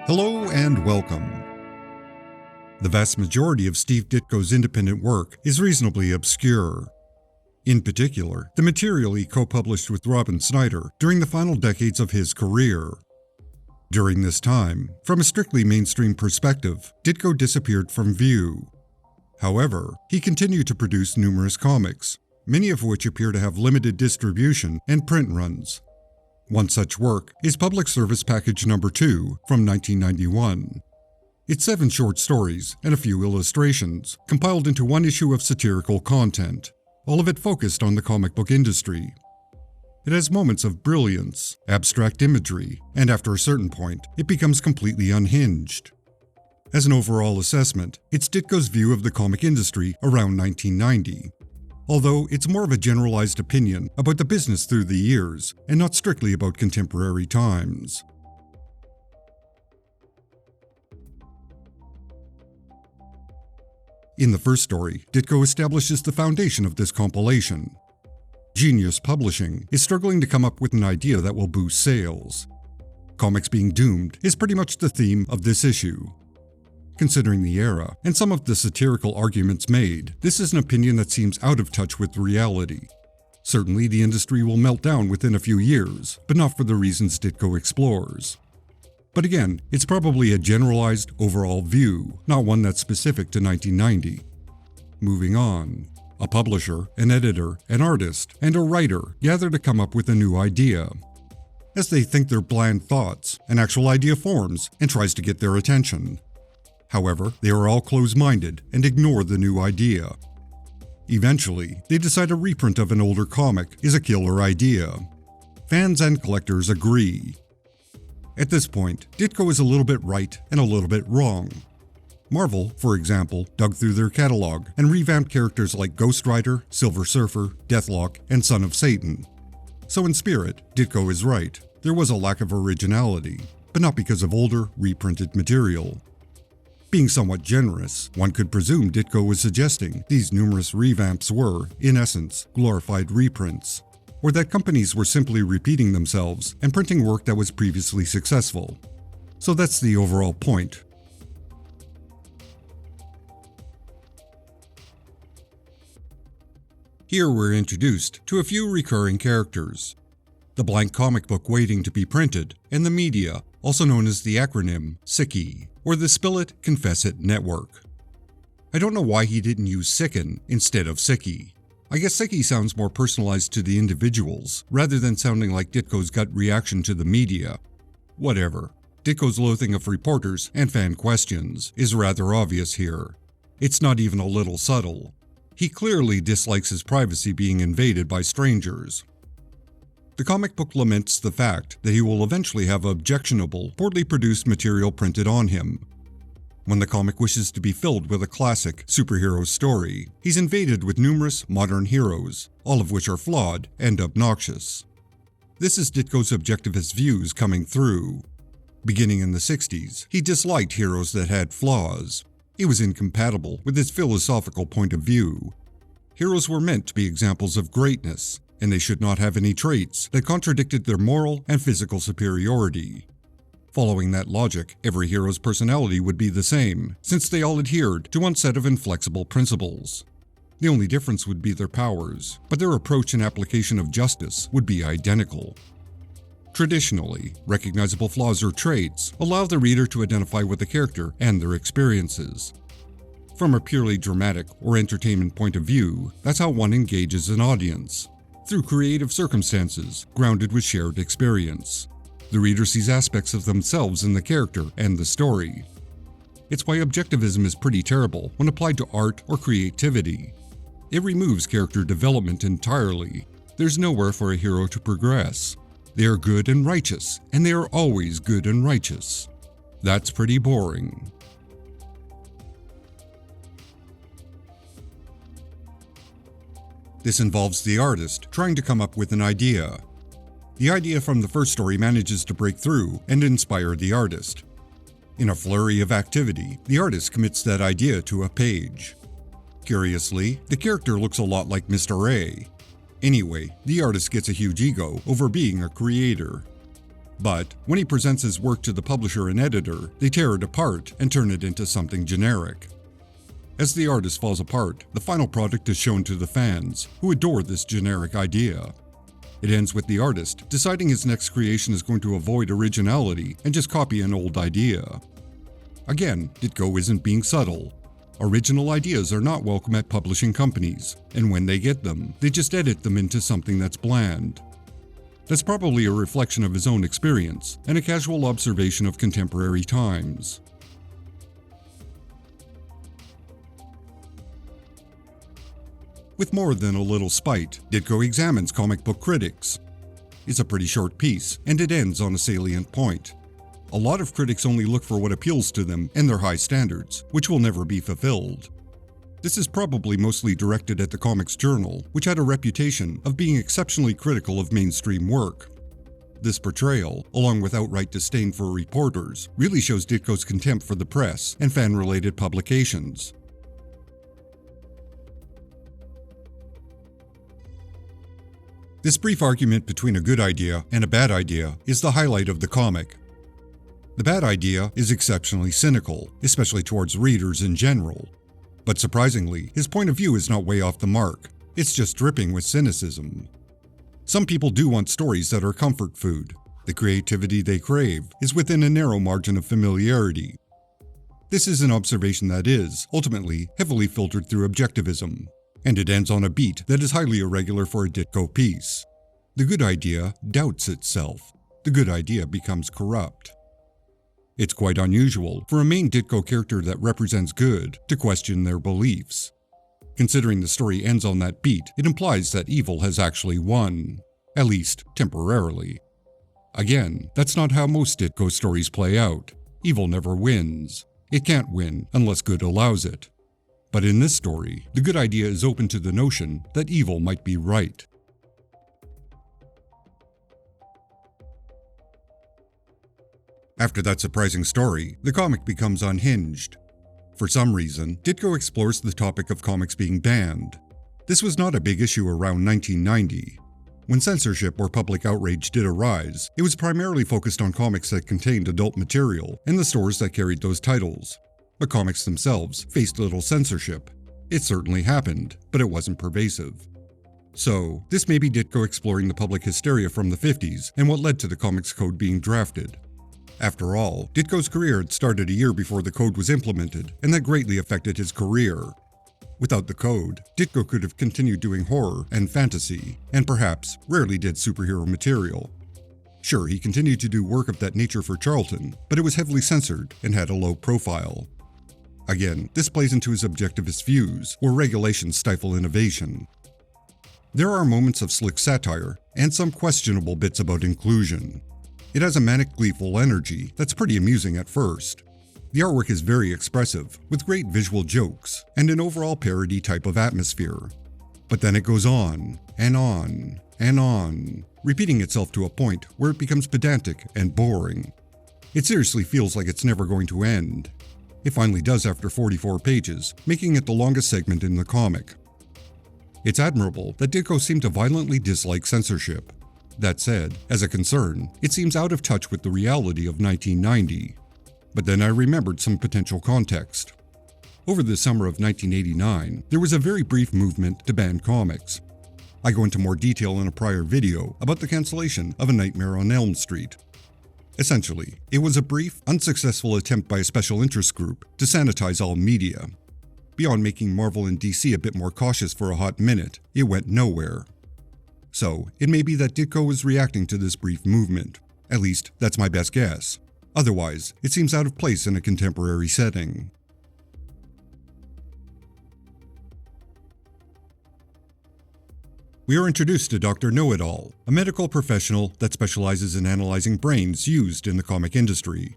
Hello and welcome. The vast majority of Steve Ditko's independent work is reasonably obscure. In particular, the material he co-published with Snyder during the final decades of his career. During this time, from a strictly mainstream perspective, Ditko disappeared from view. However, he continued to produce numerous comics, many of which appear to have limited distribution and print runs. One such work is Public Service Package No. 2 from 1991. It's 7 short stories and a few illustrations, compiled into one issue of satirical content, all of it focused on the comic book industry. It has moments of brilliance, abstract imagery, and after a certain point, it becomes completely unhinged. As an overall assessment, it's Ditko's view of the comic industry around 1990. Although it's more of a generalized opinion about the business through the years, and not strictly about contemporary times. In the first story, Ditko establishes the foundation of this compilation. Genius Publishing is struggling to come up with an idea that will boost sales. Comics being doomed is pretty much the theme of this issue. Considering the era, and some of the satirical arguments made, this is an opinion that seems out of touch with reality. Certainly the industry will melt down within a few years, but not for the reasons Ditko explores. But again, it's probably a generalized, overall view, not one that's specific to 1990. Moving on. A publisher, an editor, an artist, and a writer gather to come up with a new idea. As they think their bland thoughts, an actual idea forms and tries to get their attention. However, they are all close-minded and ignore the new idea. Eventually, they decide a reprint of an older comic is a killer idea. Fans and collectors agree. At this point, Ditko is a little bit right and a little bit wrong. Marvel, for example, dug through their catalog and revamped characters like Ghost Rider, Silver Surfer, Deathlock, and Son of Satan. So in spirit, Ditko is right. There was a lack of originality, but not because of older, reprinted material. Being somewhat generous, one could presume Ditko was suggesting these numerous revamps were, in essence, glorified reprints, or that companies were simply repeating themselves and printing work that was previously successful. So that's the overall point. Here we're introduced to a few recurring characters. The blank comic book waiting to be printed, and the media, also known as the acronym SICKY, or the Spill It, Confess It Network. I don't know why he didn't use Sicken instead of Sicky. I guess Sicky sounds more personalized to the individuals, rather than sounding like Ditko's gut reaction to the media. Whatever. Ditko's loathing of reporters and fan questions is rather obvious here. It's not even a little subtle. He clearly dislikes his privacy being invaded by strangers. The comic book laments the fact that he will eventually have objectionable, poorly produced material printed on him. When the comic wishes to be filled with a classic superhero story, he's invaded with numerous modern heroes, all of which are flawed and obnoxious. This is Ditko's objectivist views coming through. Beginning in the 60s, he disliked heroes that had flaws. He was incompatible with his philosophical point of view. Heroes were meant to be examples of greatness, and they should not have any traits that contradicted their moral and physical superiority. Following that logic, every hero's personality would be the same, since they all adhered to one set of inflexible principles. The only difference would be their powers, but their approach and application of justice would be identical. Traditionally, recognizable flaws or traits allow the reader to identify with the character and their experiences. From a purely dramatic or entertainment point of view, that's how one engages an audience. Through creative circumstances, grounded with shared experience. The reader sees aspects of themselves in the character and the story. It's why objectivism is pretty terrible when applied to art or creativity. It removes character development entirely. There's nowhere for a hero to progress. They are good and righteous, and they are always good and righteous. That's pretty boring. This involves the artist trying to come up with an idea. The idea from the first story manages to break through and inspire the artist. In a flurry of activity, the artist commits that idea to a page. Curiously, the character looks a lot like Mr. A. Anyway, the artist gets a huge ego over being a creator. But when he presents his work to the publisher and editor, they tear it apart and turn it into something generic. As the artist falls apart, the final product is shown to the fans, who adore this generic idea. It ends with the artist deciding his next creation is going to avoid originality and just copy an old idea. Again, Ditko isn't being subtle. Original ideas are not welcome at publishing companies, and when they get them, they just edit them into something that's bland. That's probably a reflection of his own experience and a casual observation of contemporary times. With more than a little spite, Ditko examines comic book critics. It's a pretty short piece, and it ends on a salient point. A lot of critics only look for what appeals to them and their high standards, which will never be fulfilled. This is probably mostly directed at the Comics Journal, which had a reputation of being exceptionally critical of mainstream work. This portrayal, along with outright disdain for reporters, really shows Ditko's contempt for the press and fan-related publications. This brief argument between a good idea and a bad idea is the highlight of the comic. The bad idea is exceptionally cynical, especially towards readers in general. But surprisingly, his point of view is not way off the mark. It's just dripping with cynicism. Some people do want stories that are comfort food. The creativity they crave is within a narrow margin of familiarity. This is an observation that is, ultimately, heavily filtered through objectivism. And it ends on a beat that is highly irregular for a Ditko piece. The good idea doubts itself. The good idea becomes corrupt. It's quite unusual for a main Ditko character that represents good to question their beliefs. Considering the story ends on that beat, it implies that evil has actually won, at least temporarily. Again, that's not how most Ditko stories play out. Evil never wins. It can't win unless good allows it. But in this story, the good idea is open to the notion that evil might be right. After that surprising story, the comic becomes unhinged. For some reason, Ditko explores the topic of comics being banned. This was not a big issue around 1990. When censorship or public outrage did arise, it was primarily focused on comics that contained adult material and the stores that carried those titles. But comics themselves faced little censorship. It certainly happened, but it wasn't pervasive. So, this may be Ditko exploring the public hysteria from the 50s and what led to the Comics Code being drafted. After all, Ditko's career had started a year before the code was implemented, and that greatly affected his career. Without the code, Ditko could have continued doing horror and fantasy, and perhaps rarely did superhero material. Sure, he continued to do work of that nature for Charlton, but it was heavily censored and had a low profile. Again, this plays into his objectivist views, where regulations stifle innovation. There are moments of slick satire, and some questionable bits about inclusion. It has a manic gleeful energy that's pretty amusing at first. The artwork is very expressive, with great visual jokes, and an overall parody type of atmosphere. But then it goes on, and on, and on, repeating itself to a point where it becomes pedantic and boring. It seriously feels like it's never going to end. It finally does after 44 pages, making it the longest segment in the comic. It's admirable that Ditko seemed to violently dislike censorship. That said, as a concern, it seems out of touch with the reality of 1990. But then I remembered some potential context. Over the summer of 1989, there was a very brief movement to ban comics. I go into more detail in a prior video about the cancellation of A Nightmare on Elm Street. Essentially, it was a brief, unsuccessful attempt by a special interest group to sanitize all media. Beyond making Marvel and DC a bit more cautious for a hot minute, it went nowhere. So, it may be that Ditko was reacting to this brief movement. At least, that's my best guess. Otherwise, it seems out of place in a contemporary setting. We are introduced to Dr. Know-It-All, a medical professional that specializes in analyzing brains used in the comic industry.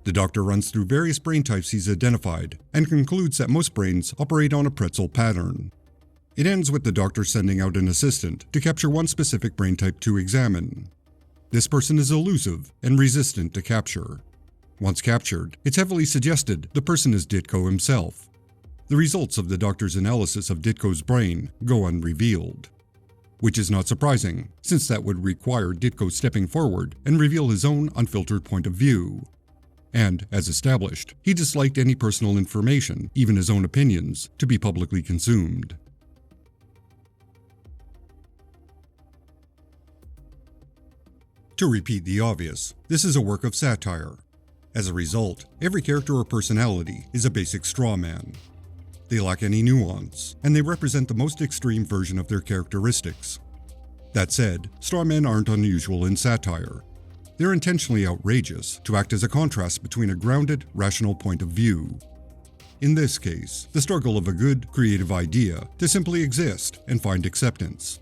The doctor runs through various brain types he's identified and concludes that most brains operate on a pretzel pattern. It ends with the doctor sending out an assistant to capture one specific brain type to examine. This person is elusive and resistant to capture. Once captured, it's heavily suggested the person is Ditko himself. The results of the doctor's analysis of Ditko's brain go unrevealed. which is not surprising, since that would require Ditko stepping forward and reveal his own unfiltered point of view. And, as established, he disliked any personal information, even his own opinions, to be publicly consumed. To repeat the obvious, this is a work of satire. As a result, every character or personality is a basic straw man. They lack any nuance, and they represent the most extreme version of their characteristics. That said, straw men aren't unusual in satire. They're intentionally outrageous to act as a contrast between a grounded, rational point of view. In this case, the struggle of a good, creative idea to simply exist and find acceptance.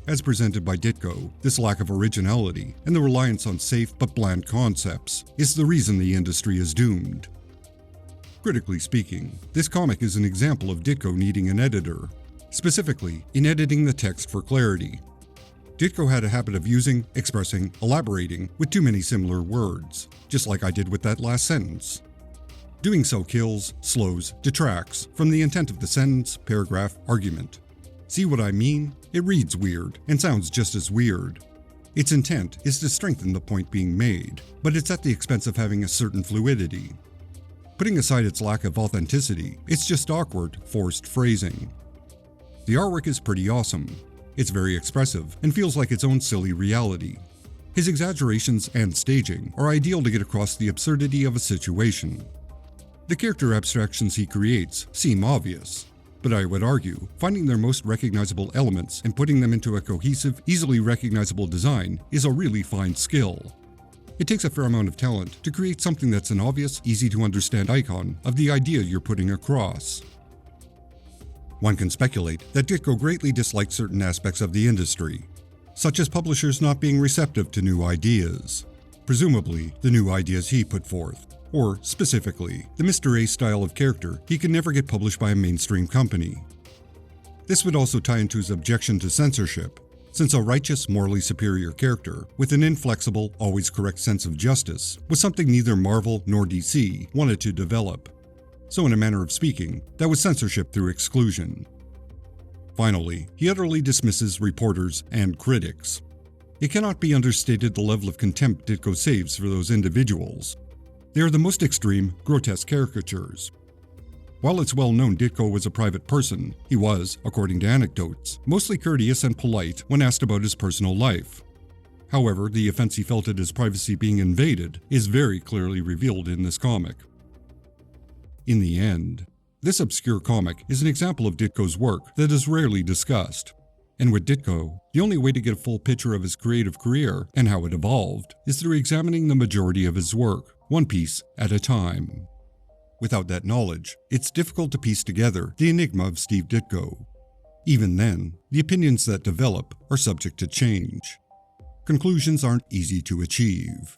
As presented by Ditko, this lack of originality and the reliance on safe but bland concepts is the reason the industry is doomed. Critically speaking, this comic is an example of Ditko needing an editor, specifically in editing the text for clarity. Ditko had a habit of using, expressing, elaborating with too many similar words, just like I did with that last sentence. Doing so kills, slows, detracts from the intent of the sentence, paragraph, argument. See what I mean? It reads weird and sounds just as weird. Its intent is to strengthen the point being made, but it's at the expense of having a certain fluidity. Putting aside its lack of authenticity, it's just awkward, forced phrasing. The artwork is pretty awesome. It's very expressive and feels like its own silly reality. His exaggerations and staging are ideal to get across the absurdity of a situation. The character abstractions he creates seem obvious, but I would argue finding their most recognizable elements and putting them into a cohesive, easily recognizable design is a really fine skill. It takes a fair amount of talent to create something that's an obvious, easy-to-understand icon of the idea you're putting across. One can speculate that Ditko greatly disliked certain aspects of the industry, such as publishers not being receptive to new ideas, presumably the new ideas he put forth, or, specifically, the Mr. A style of character he could never get published by a mainstream company. This would also tie into his objection to censorship, since a righteous, morally superior character with an inflexible, always correct sense of justice was something neither Marvel nor DC wanted to develop. So in a manner of speaking, that was censorship through exclusion. Finally, he utterly dismisses reporters and critics. It cannot be understated the level of contempt Ditko saves for those individuals. They are the most extreme, grotesque caricatures. While it's well known Ditko was a private person, he was, according to anecdotes, mostly courteous and polite when asked about his personal life. However, the offense he felt at his privacy being invaded is very clearly revealed in this comic. In the end, this obscure comic is an example of Ditko's work that is rarely discussed. And with Ditko, the only way to get a full picture of his creative career and how it evolved is through examining the majority of his work, one piece at a time. Without that knowledge, it's difficult to piece together the enigma of Steve Ditko. Even then, the opinions that develop are subject to change. Conclusions aren't easy to achieve.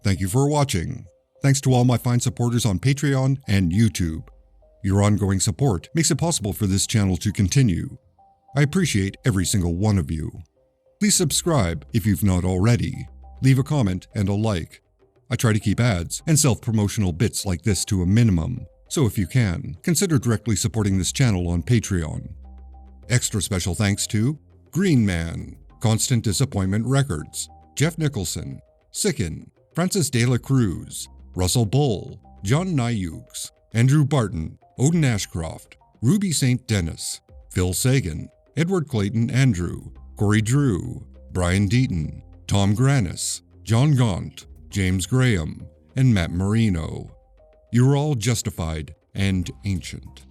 Thank you for watching. Thanks to all my fine supporters on Patreon and YouTube. Your ongoing support makes it possible for this channel to continue. I appreciate every single one of you. Please subscribe if you've not already. Leave a comment and a like. I try to keep ads and self-promotional bits like this to a minimum, so if you can, consider directly supporting this channel on Patreon. Extra special thanks to Green Man, Constant Disappointment Records, Jeff Nicholson, Sicken, Francis De La Cruz, Russell Bull, John Nyukes, Andrew Barton, Odin Ashcroft, Ruby St. Dennis, Phil Sagan, Edward Clayton Andrew, Corey Drew, Brian Deaton, Tom Granis, John Gaunt, James Graham, and Matt Marino. You're all justified and ancient.